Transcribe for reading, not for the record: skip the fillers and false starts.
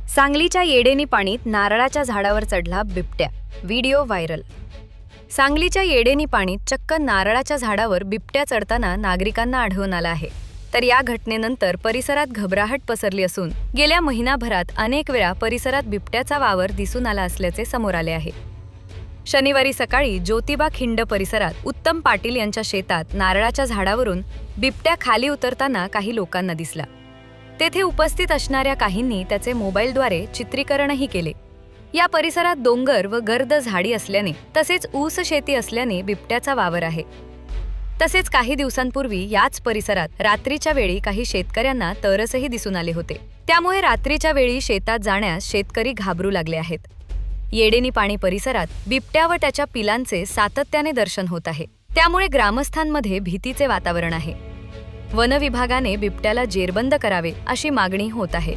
सांगलीच्या येडेनी पाणीत नारळाच्या झाडावर चढला बिबट्या, व्हिडिओ व्हायरल। सांगलीच्या येडेनी पाणीत चक्क नारळाच्या झाडावर बिबट्या चढताना नागरिकांना आढळून आला आहे। तर या घटनेनंतर परिसरात घबराहट पसरली असून गेल्या महिनाभरात अनेक वेळा परिसरात बिबट्याचा वावर दिसून आला असल्याचे समोर आले आहे। शनिवारी सकाळी ज्योतिबा खिंड परिसरात उत्तम पाटील यांच्या शेतात नारळाच्या झाडावरून बिबट्या खाली उतरताना काही लोकांना दिसला। तेथे उपस्थित असणाऱ्या काहींनी त्याचे मोबाईलद्वारे चित्रीकरणही केले। या परिसरात डोंगर व गर्द झाडी असल्याने तसेच ऊस शेती असल्याने बिबट्याचा वावर आहे। तसेच काही दिवसांपूर्वी याच परिसरात रात्रीच्या वेळी काही शेतकऱ्यांना तरसही दिसून आले होते। त्यामुळे रात्रीच्या वेळी शेतात जाण्यास शेतकरी घाबरू लागले आहेत। येडेनी पाणी परिसरात बिबट्या व त्याच्या पिलांचे सातत्याने दर्शन होत आहे। त्यामुळे ग्रामस्थांमध्ये भीतीचे वातावरण आहे। वन विभागाने बिबट्याला जेरबंद करावे अशी मागणी होत आहे।